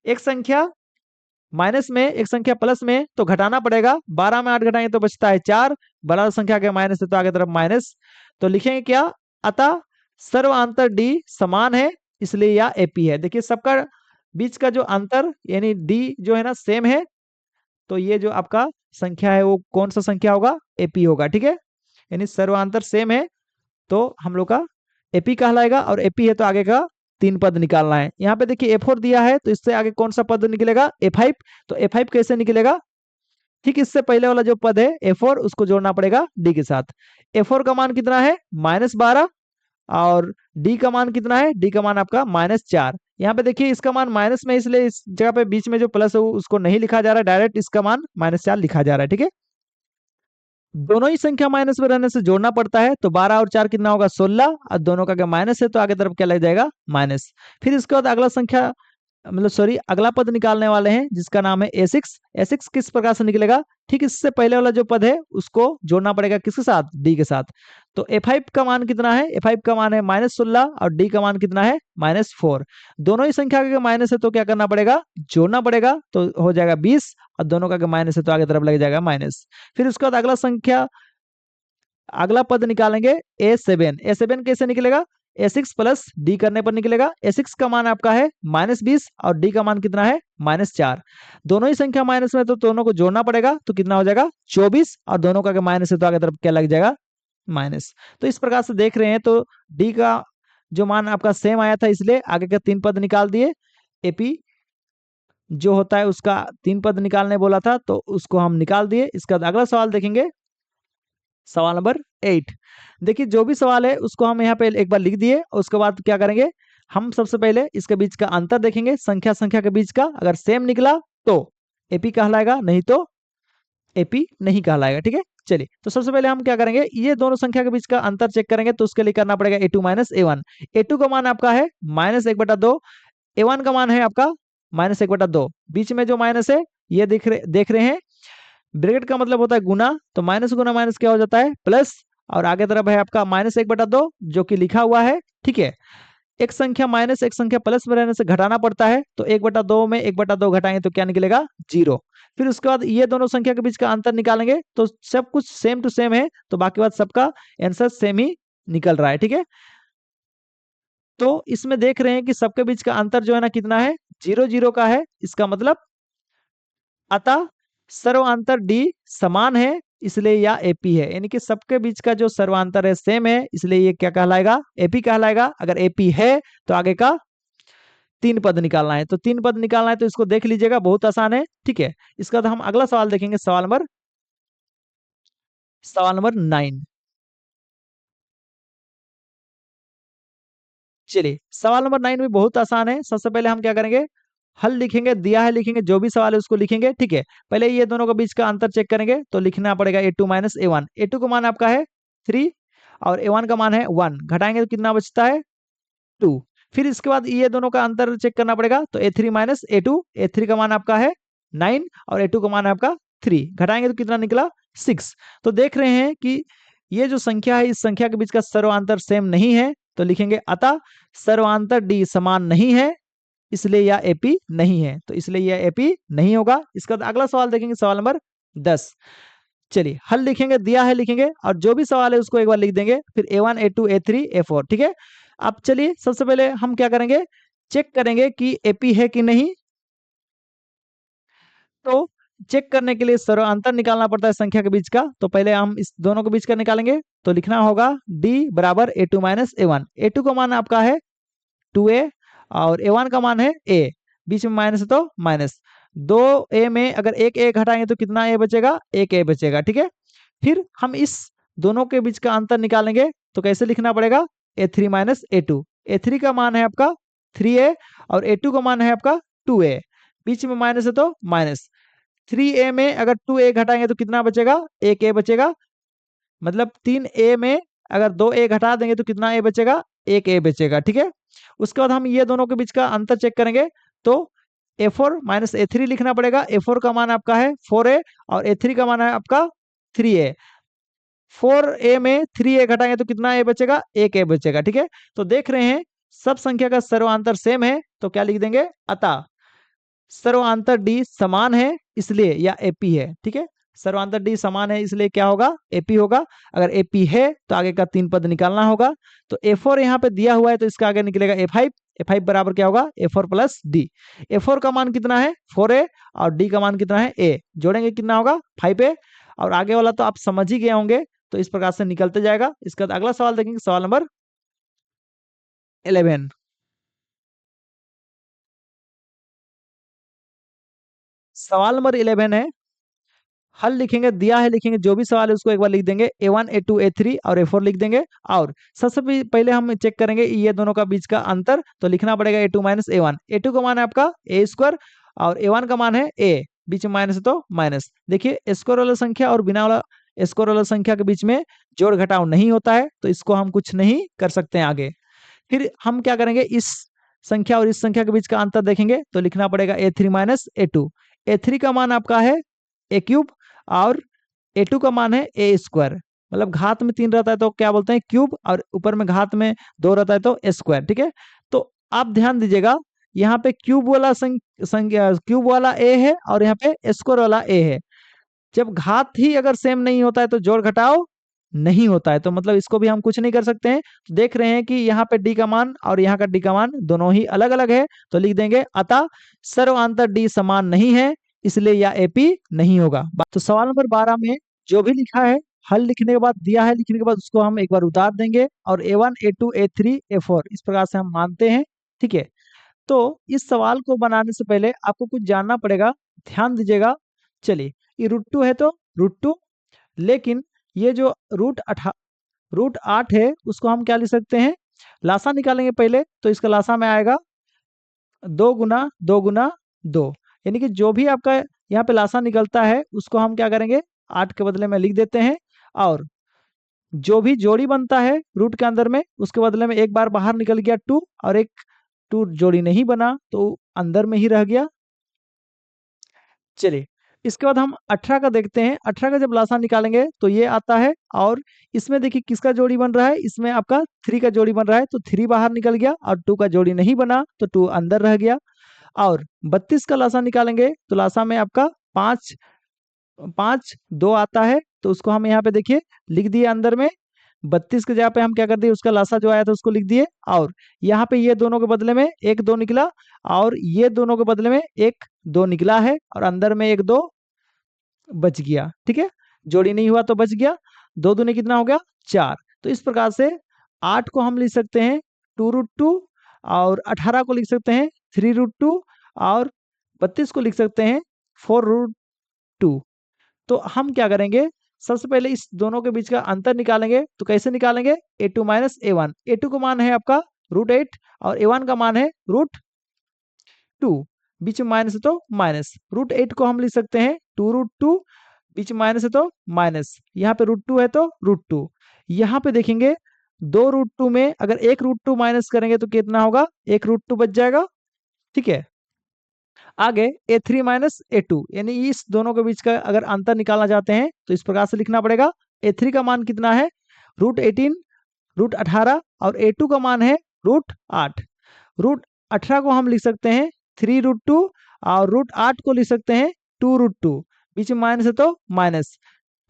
एक संख्या माइनस में एक संख्या प्लस में तो घटाना पड़ेगा, 12 में 8 घटाएंगे तो बचता है 4, बड़ा संख्या के माइनस है तो आगे तरफ माइनस। तो लिखेंगे क्या, अतः सर्वांतर डी समान है इसलिए यह एपी है। देखिए सबका बीच का जो अंतर यानी डी जो है ना सेम है, तो ये जो आपका संख्या है वो कौन सा संख्या होगा, एपी होगा। ठीक है, यानी सर्वांतर सेम है तो हम लोग का एपी कहलाएगा, और एपी है तो आगे का 3 पद निकालना है। यहाँ पे देखिए A4 दिया है तो इससे आगे कौन सा पद निकलेगा, A5। तो A5 कैसे निकलेगा, ठीक इससे पहले वाला जो पद है A4 उसको जोड़ना पड़ेगा D के साथ। A4 का मान कितना है -12 और D का मान कितना है, D का मान आपका -4। यहाँ पे देखिए इसका मान माइनस में, इसलिए इस जगह पे बीच में जो प्लस है उसको नहीं लिखा जा रहा है, डायरेक्ट इसका मान -4 लिखा जा रहा है। ठीक है, दोनों ही संख्या माइनस में रहने से जोड़ना पड़ता है, तो 12 और 4 कितना होगा 16, और दोनों का अगर माइनस है तो आगे तरफ क्या लग जाएगा माइनस। फिर इसके बाद अगला संख्या मतलब सॉरी अगला पद निकालने वाले हैं जिसका नाम है A6। A6 किस प्रकार से निकलेगा, ठीक इससे पहले वाला जो पद है उसको जोड़ना पड़ेगा किसके साथ, D के साथ। तो A5 का मान कितना है, A5 का मान है -16 और D का मान कितना है -4। दोनों ही संख्या का माइनस है तो क्या करना पड़ेगा, जोड़ना पड़ेगा, तो हो जाएगा 20, और दोनों का माइनस है तो आगे तरफ लग जाएगा माइनस। फिर उसके बाद अगला संख्या अगला पद निकालेंगे A7। A7 कैसे निकलेगा, A6 प्लस D करने पर निकलेगा। A6 का मान आपका है -20 और D का मान कितना है -4। दोनों ही संख्या माइनस में तो दोनों को जोड़ना पड़ेगा, तो कितना हो जाएगा 24, और दोनों का माइनस है तो आगे तरफ क्या लग जाएगा माइनस। तो इस प्रकार से देख रहे हैं, तो D का जो मान आपका सेम आया था इसलिए आगे के 3 पद निकाल दिए। AP जो होता है उसका 3 पद निकालने बोला था तो उसको हम निकाल दिए। इसका अगला सवाल देखेंगे, सवाल नंबर 8। देखिए जो भी सवाल है उसको हम यहाँ पे एक बार लिख दिए, उसके बाद क्या करेंगे, हम सबसे पहले इसके बीच का अंतर देखेंगे, संख्या संख्या के बीच का अगर सेम निकला तो एपी कहलाएगा, नहीं तो एपी नहीं कहलाएगा। ठीक है, चलिए तो सबसे पहले हम क्या करेंगे, ये दोनों संख्या के बीच का अंतर चेक करेंगे, तो उसके लिए करना पड़ेगा A2 माइनस A1। A2 का मान आपका है -1/2, A1 का मान है आपका -1/2। बीच में जो माइनस है ये देख रहे हैं, ब्रैकेट का मतलब होता है गुना, तो माइनस गुना माइनस क्या हो जाता है प्लस, और आगे तरफ है आपका -1/2 जो कि लिखा हुआ है। ठीक है, एक संख्या माइनस एक संख्या प्लस में रहने से घटाना पड़ता है, तो 1/2 में 1/2 घटाएंगे तो क्या निकलेगा 0। फिर उसके बाद ये दोनों संख्या के बीच का अंतर निकालेंगे, तो सब कुछ सेम टू सेम है, तो बाकी बात सबका आंसर सेम ही निकल रहा है। ठीक है, तो इसमें देख रहे हैं कि सबके बीच का अंतर जो है ना कितना है 0 0 का है। इसका मतलब अतः सर्वांतर डी समान है इसलिए यह एपी है, यानी कि सबके बीच का जो सर्वांतर है सेम है, इसलिए ये क्या कहलाएगा, एपी कहलाएगा। अगर एपी है तो आगे का 3 पद निकालना है, तो 3 पद निकालना है तो इसको देख लीजिएगा, बहुत आसान है। ठीक है, इसका बाद हम अगला सवाल देखेंगे, सवाल नंबर 9। चलिए सवाल नंबर 9 भी बहुत आसान है। सबसे पहले हम क्या करेंगे, हल लिखेंगे, दिया है लिखेंगे, जो भी सवाल है उसको लिखेंगे। ठीक है, पहले ये दोनों के बीच का अंतर चेक करेंगे, तो लिखना पड़ेगा A2 माइनस A1। A2 का मान आपका है 3 और A1 का मान है 1, घटाएंगे तो कितना बचता है 2। फिर इसके बाद ये दोनों का अंतर चेक करना पड़ेगा, तो A3 माइनस A2, A3 का मान आपका है 9 और A2 का मान है आपका 3, घटाएंगे तो कितना निकला 6। तो देख रहे हैं कि ये जो संख्या है इस संख्या के बीच का सर्वांतर सेम नहीं है, तो लिखेंगे अतः सर्वांतर डी समान नहीं है इसलिए यह एपी नहीं है, तो इसलिए यह एपी नहीं होगा। इसका अगला सवाल देखेंगे, सवाल नंबर 10। चलिए हल लिखेंगे, दिया है लिखेंगे, और जो भी सवाल है उसको एक बार लिख देंगे, फिर A1 A2 A3 A4। ठीक है, अब चलिए सबसे पहले हम क्या करेंगे, चेक करेंगे कि एपी है कि नहीं। तो चेक करने के लिए सर्वांतर निकालना पड़ता है संख्या के बीच का, तो पहले हम इस दोनों के बीच का निकालेंगे, तो लिखना होगा D बराबर A2 माइनस A1। A2 का मान आपका है 2A और A1 का मान है A, बीच में माइनस है तो माइनस। 2A में अगर एक A घटाएंगे तो कितना A बचेगा, एक A बचेगा। ठीक है, फिर हम इस दोनों के बीच का अंतर निकालेंगे, तो कैसे लिखना पड़ेगा, A3 माइनस A2। A3 का मान है आपका 3A और A2 का मान है आपका 2A, बीच में माइनस है तो माइनस। 3A में अगर 2A घटाएंगे तो कितना बचेगा, एक A बचेगा, मतलब 3A में अगर 2A घटा देंगे तो कितना A बचेगा, एक A बचेगा। ठीक है, उसके बाद हम ये दोनों के बीच का अंतर चेक करेंगे, तो A4 माइनस A3 लिखना पड़ेगा। A4 का मान आपका है 4A और A3 का मान है आपका 3A। 4A में 3A घटाएंगे तो कितना A बचेगा, 1A बचेगा। ठीक है, तो देख रहे हैं सब संख्या का सर्वांतर सेम है, तो क्या लिख देंगे, अतः सर्वांतर डी समान है इसलिए या एपी है। ठीक है, सर्वांतर डी समान है इसलिए क्या होगा, एपी होगा। अगर एपी है तो आगे का 3 पद निकालना होगा। तो A4 यहाँ पे दिया हुआ है तो इसका आगे निकलेगा A5। A5 बराबर क्या होगा, A4 प्लस डी। A4 का मान कितना है 4A और डी का मान कितना है A, जोड़ेंगे कितना होगा 5A। और आगे वाला तो आप समझ ही गए होंगे, तो इस प्रकार से निकलते जाएगा। इसके बाद अगला सवाल देखेंगे, सवाल नंबर 11। सवाल नंबर 11 है, हल लिखेंगे, दिया है लिखेंगे, जो भी सवाल है उसको एक बार लिख देंगे, A1 A2 A3 और A4 लिख देंगे। और सबसे पहले हम चेक करेंगे ये दोनों का बीच का अंतर, तो लिखना पड़ेगा A2 माइनस A1। A2 का मान है आपका A स्क्वायर और A1 का मान है A, बीच में माइनस है तो माइनस। देखिए स्क्वायर वाला संख्या और बिना वाला स्क्वायर वाला संख्या के बीच में जोड़ घटाव नहीं होता है, तो इसको हम कुछ नहीं कर सकते हैं आगे। फिर हम क्या करेंगे, इस संख्या और इस संख्या के बीच का अंतर देखेंगे, तो लिखना पड़ेगा A3 माइनस A2। A3 का मान आपका है A क्यूब और A2 का मान है A स्क्वायर। मतलब घात में 3 रहता है तो क्या बोलते हैं क्यूब, और ऊपर में घात में 2 रहता है तो स्क्वायर। ठीक है, तो आप ध्यान दीजिएगा, यहाँ पे क्यूब वाला संख्या क्यूब वाला A है और यहाँ पे स्क्वायर वाला A है। जब घात ही अगर सेम नहीं होता है तो जोड़ घटाव नहीं होता है, तो मतलब इसको भी हम कुछ नहीं कर सकते हैं। तो देख रहे हैं कि यहाँ पे डी का मान और यहाँ का डी का मान दोनों ही अलग अलग है, तो लिख देंगे अतः सर्वांतर डी समान नहीं है इसलिए यह एपी नहीं होगा। तो सवाल नंबर 12 में जो भी लिखा है, हल लिखने के बाद, दिया है लिखने के बाद उसको हम एक बार उतार देंगे और A1 A2 A3 A4 इस प्रकार से हम मानते हैं। ठीक है, तो इस सवाल को बनाने से पहले आपको कुछ जानना पड़ेगा, ध्यान दीजिएगा। चलिए, ये √2 है तो √2, लेकिन ये जो √8 है उसको हम क्या लिख सकते हैं, लासा निकालेंगे पहले, तो इसका लासा में आएगा 2 गुना 2 गुना 2, यानी कि जो भी आपका यहाँ पे लासा निकलता है उसको हम क्या करेंगे 8 के बदले में लिख देते हैं। और जो भी जोड़ी बनता है रूट के अंदर में उसके बदले में एक बार बाहर निकल गया 2 और एक 2 जोड़ी नहीं बना तो अंदर में ही रह गया। चलिए, इसके बाद हम 18 का देखते हैं। 18 का जब लासा निकालेंगे तो ये आता है, और इसमें देखिए किसका जोड़ी बन रहा है, इसमें आपका 3 का जोड़ी बन रहा है, तो 3 बाहर निकल गया और 2 का जोड़ी नहीं बना तो 2 अंदर रह गया। और 32 का लासा निकालेंगे तो लासा में आपका 5 5 2 आता है, तो उसको हम यहाँ पे देखिए लिख दिए अंदर में। 32 के जगह पे हम क्या कर दिए, उसका लासा जो आया था उसको लिख दिए, और यहाँ पे ये दोनों के बदले में 1 2 निकला और ये दोनों के बदले में 1 2 निकला है और अंदर में 1 2 बच गया। ठीक है, जोड़ी नहीं हुआ तो बच गया। 2 दूनी कितना हो गया 4। तो इस प्रकार से 8 को हम लिख सकते हैं 2√2 और 18 को लिख सकते हैं 3√2 और 32 को लिख सकते हैं 4√2। तो हम क्या करेंगे, सबसे पहले इस दोनों के बीच का अंतर निकालेंगे। तो कैसे निकालेंगे, A2 माइनस A1। A2 का मान है आपका √8 और A1 का मान है √2, बीच में माइनस है तो माइनस। √8 को हम लिख सकते हैं 2√2, बीच में माइनस है तो माइनस, यहाँ पे √2 है तो √2। यहाँ पे देखेंगे 2√2 में अगर 1√2 माइनस करेंगे तो कितना होगा, 1√2 बच जाएगा। ठीक है, आगे A3 माइनस A2, यानी इस दोनों के बीच का अगर अंतर निकालना चाहते हैं तो इस प्रकार से लिखना पड़ेगा। A3 का मान कितना है √18 √18 और A2 का मान है √8। √18 को हम लिख सकते हैं 3√2 और √8 को लिख सकते हैं 2√2, बीच में माइनस है तो माइनस।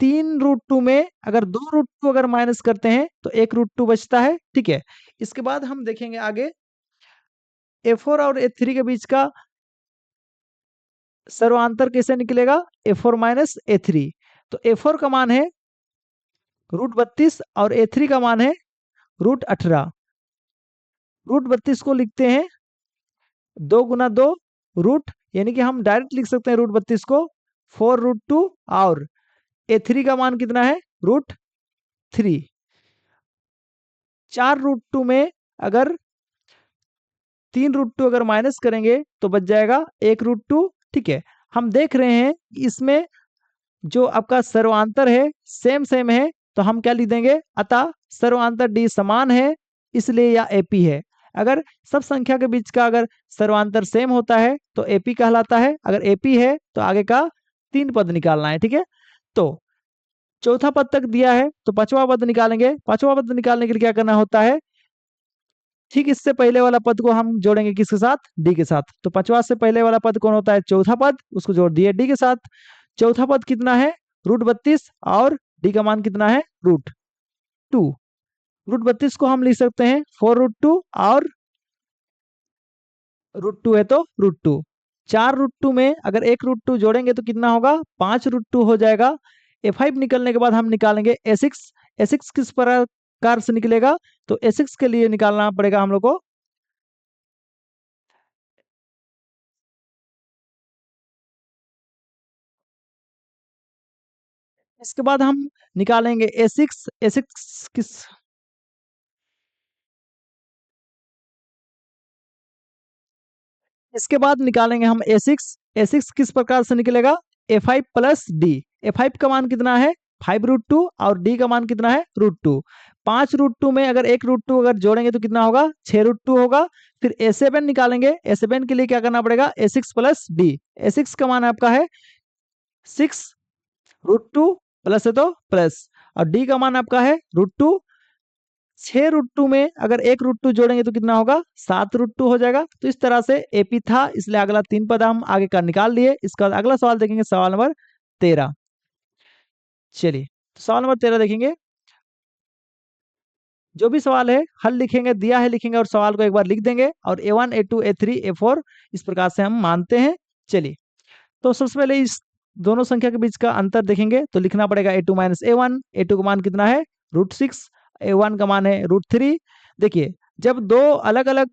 3√2 में अगर 2√2 अगर माइनस करते हैं तो 1√2 बचता है। ठीक है, इसके बाद हम देखेंगे आगे A4 और A3 के बीच का सर्वांतर कैसे निकलेगा, A4 माइनस A3। तो A4 का मान है √32 और A3 का मान है √18। √32 को लिखते हैं 2 गुना 2 रूट, यानी कि हम डायरेक्ट लिख सकते हैं √32 को 4√2 और A3 का मान कितना है √3। 4√2 में अगर 3√2 अगर माइनस करेंगे तो बच जाएगा 1√2। ठीक है, हम देख रहे हैं इसमें जो आपका सर्वांतर है सेम सेम है, तो हम क्या लिख देंगे, अतः सर्वांतर डी समान है इसलिए यह एपी है। अगर सब संख्या के बीच का अगर सर्वांतर सेम होता है तो एपी कहलाता है। अगर एपी है तो आगे का 3 पद निकालना है, ठीक है। तो चौथा पद तक दिया है तो पांचवा पद निकालेंगे। पांचवा पद निकालने के लिए क्या करना होता है, ठीक इससे पहले वाला पद को हम जोड़ेंगे किसके साथ, डी के साथ। तो पांचवा से पहले वाला पद कौन होता है, चौथा पद, उसको जोड़ दिए डी के साथ। चौथा पद कितना है, √32 और डी का मान कितना है, √2। √32 को हम लिख सकते हैं 4√2 और √2 है तो √2। 4√2 में अगर एक √2 जोड़ेंगे तो कितना होगा, 5√2 हो जाएगा। A5 निकलने के बाद हम निकालेंगे A6। A6 किस प्रकार से निकलेगा, तो A6 के लिए निकालना पड़ेगा हम लोग को। इसके बाद हम निकालेंगे A6। A6 किस, इसके बाद निकालेंगे हम A6। A6 किस प्रकार से निकलेगा, A5 प्लस डी। A5 का मान कितना है, 5√2 और डी का मान कितना है, √2। 5√2 में अगर एक √2 अगर जोड़ेंगे तो कितना होगा, 6√2 होगा। फिर A7 निकालेंगे। A7 के लिए क्या करना पड़ेगा, A6 प्लस डी। A6 का मान आपका है 6√2 प्लस है तो प्लस, और डी का मान आपका है √2। 6√2 में अगर एक √2 जोड़ेंगे तो कितना होगा, 7√2 हो जाएगा। तो इस तरह से एपी था, इसलिए अगला 3 पद हम आगे का निकाल लिए। इसका अगला सवाल देखेंगे, सवाल नंबर 13। चलिए तो सवाल नंबर 13 देखेंगे। जो भी सवाल है हल लिखेंगे, दिया है लिखेंगे और सवाल को एक बार लिख देंगे, और A1 A2 A3 A4 इस प्रकार से हम मानते हैं। चलिए तो सबसे पहले इस दोनों संख्या के बीच का अंतर देखेंगे तो लिखना पड़ेगा A2 माइनस A1। A2 का मान कितना है, √6। A1 का मान है √3। देखिए जब दो अलग अलग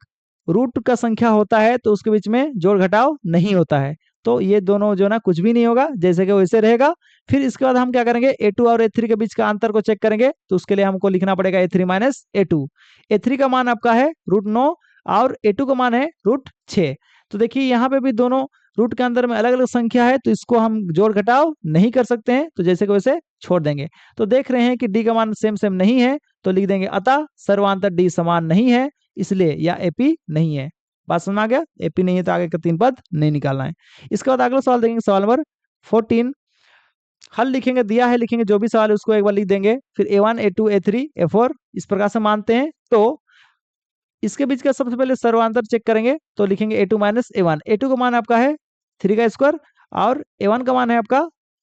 रूट का संख्या होता है तो उसके बीच में जोड़ घटाव नहीं होता है, तो ये दोनों जो ना कुछ भी नहीं होगा, जैसे कि वैसे रहेगा। फिर इसके बाद हम क्या करेंगे, A2 और A3 के बीच का अंतर को चेक करेंगे, तो उसके लिए हमको लिखना पड़ेगा A3 माइनस A2। A3 का मान आपका है √9 और A2 का मान है √6। तो देखिए यहाँ पे भी दोनों रूट के अंदर में अलग अलग संख्या है, तो इसको हम जोड़ घटाव नहीं कर सकते हैं, तो जैसे कि वैसे छोड़ देंगे। तो देख रहे हैं कि डी का मान सेम सेम नहीं है, तो लिख देंगे अतः सर्वांतर डी समान नहीं है, इसलिए यह एपी नहीं है। बात समझ आ गया, एपी नहीं है तो आगे का 3 पद नहीं निकालना है। इसके बाद अगला सवाल देखेंगे, सवाल नंबर 14। हल लिखेंगे, दिया है लिखेंगे, जो भी सवाल है उसको एक बार लिख देंगे। फिर A1 A2 A3 A4 इस प्रकार से मानते हैं। तो इसके बीच का सबसे पहले सर्वांतर चेक करेंगे, तो लिखेंगे A2 माइनस A1। A2 का मान आपका है 3 का स्क्वायर और A1 का मान है आपका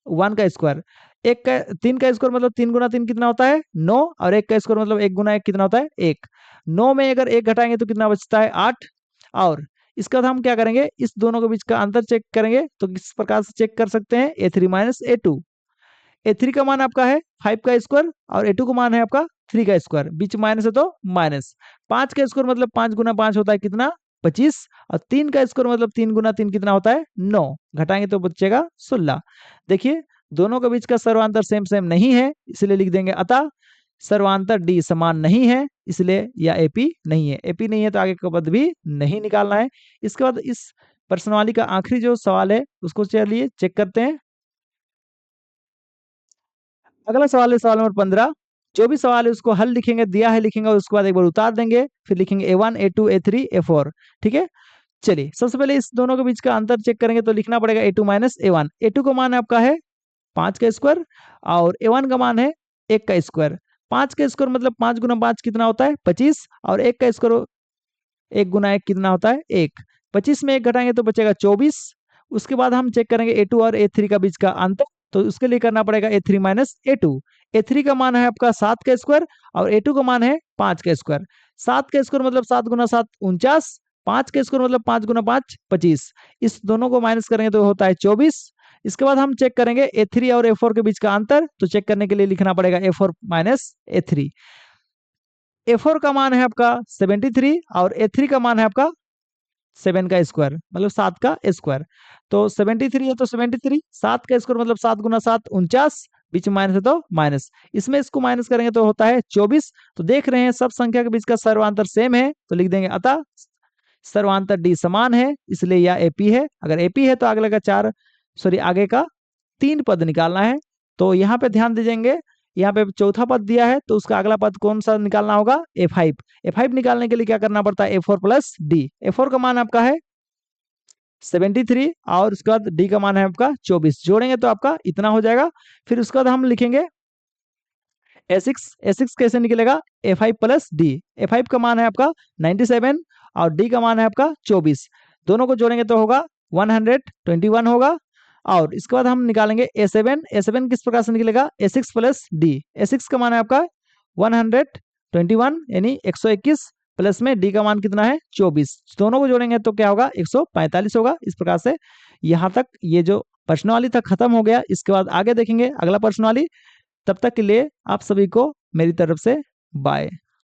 1 का स्क्वायर। 3 का स्क्वायर मतलब 3 गुना 3 कितना होता है, 9, और 1 का स्क्वायर मतलब 1 गुना 1 कितना होता है, 1। 9 में अगर 1 घटाएंगे तो कितना बचता है, 8। और इसके बाद हम क्या करेंगे, इस दोनों के बीच का अंतर चेक करेंगे, तो किस प्रकार से चेक कर सकते हैं, A3 माइनस A2। A3 का मान आपका है 5 का स्क्वायर और A2 का मान है आपका 3 का स्क्वायर, बीच माइनस है तो माइनस। 5 का स्क्वायर मतलब 5 गुना 5 होता है कितना, 25। और 3 का स्क्वायर मतलब 3 गुना 3 कितना होता है, 9। घटाएंगे तो बचेगा 16। देखिए दोनों के बीच का सर्वांतर सेम सेम नहीं है, इसलिए लिख देंगे अतः सर्वांतर डी समान नहीं है, इसलिए यह एपी नहीं है। एपी नहीं है तो आगे का पद भी नहीं निकालना है। इसके बाद इस प्रश्नावली का आखिरी जो सवाल है उसको चलिए चेक करते हैं। अगला सवाल है सवाल नंबर 15। जो भी सवाल है उसको हल लिखेंगे, दिया है लिखेंगे और उसके बाद एक बार उतार देंगे, फिर लिखेंगे A1 A2 A3 A4। ठीक है, चलिए सबसे पहले इस दोनों के बीच का अंतर चेक करेंगे, तो लिखना पड़ेगा A2 माइनस A1। A2 का मान आपका है 5 का स्क्वायर और A1 का मान है 1 का स्क्वायर। 5 का स्क्वायर मतलब 5 गुना 5 कितना होता है, 25। और 1 का स्क्वायर 1 गुना 1 कितना होता है, 1। 25 में 1 घटाएंगे तो बचेगा 24। उसके बाद हम चेक करेंगे A2 और A3 का बीच का अंतर, तो उसके लिए करना पड़ेगा A3 माइनस A2। A3 का मान है आपका 7 का स्क्वायर और A2 का मान है 5 का स्क्वायर। 7 का स्क्वायर मतलब 7 गुना 7 49। 5 का स्क्वायर मतलब 5 गुना 5 25। इस दोनों को माइनस करेंगे तो होता है 24। इसके बाद हम चेक करेंगे A3 और A4 के बीच का अंतर, तो चेक करने के लिए लिखना पड़ेगा A4 माइनस A3। A4 का मान है आपका 73 और A3 का मान है आपका 7 का स्क्वायर मतलब 7 का स्क्वायर। तो 73 है तो 73, 7 का स्क्वायर मतलब 7 गुना 7 49, बीच में माइनस है तो माइनस, इसमें इसको माइनस करेंगे तो होता है 24। तो देख रहे हैं सब संख्या के बीच का सर्वांतर सेम है, तो लिख देंगे अतः सर्वांतर डी समान है, इसलिए यह एपी है। अगर एपी है तो आगे का आगे का 3 पद निकालना है। तो यहाँ पे ध्यान दीजिएंगे, यहाँ पे चौथा पद दिया है तो उसका अगला पद कौन सा निकालना होगा, A5। A5 निकालने के लिए क्या करना पड़ता है, A4 प्लस डी। A4 का मान आपका है 73 और उसके बाद डी का मान है आपका 24, जोड़ेंगे तो आपका इतना हो जाएगा। फिर उसके बाद हम लिखेंगे A6 कैसे निकलेगा, A5 प्लस डी। A5 का मान है आपका 97 और डी का मान है आपका 24, दोनों को जोड़ेंगे तो होगा 121 होगा। और इसके बाद हम निकालेंगे A7 किस प्रकार से निकलेगा, A6 प्लस डी। A6 का मान है आपका 121 यानी 121 प्लस में डी का मान कितना है 24, दोनों को जोड़ेंगे तो क्या होगा 145 होगा। इस प्रकार से यहाँ तक ये जो प्रश्नावली था खत्म हो गया। इसके बाद आगे देखेंगे अगला प्रश्नावली। तब तक के लिए आप सभी को मेरी तरफ से बाय।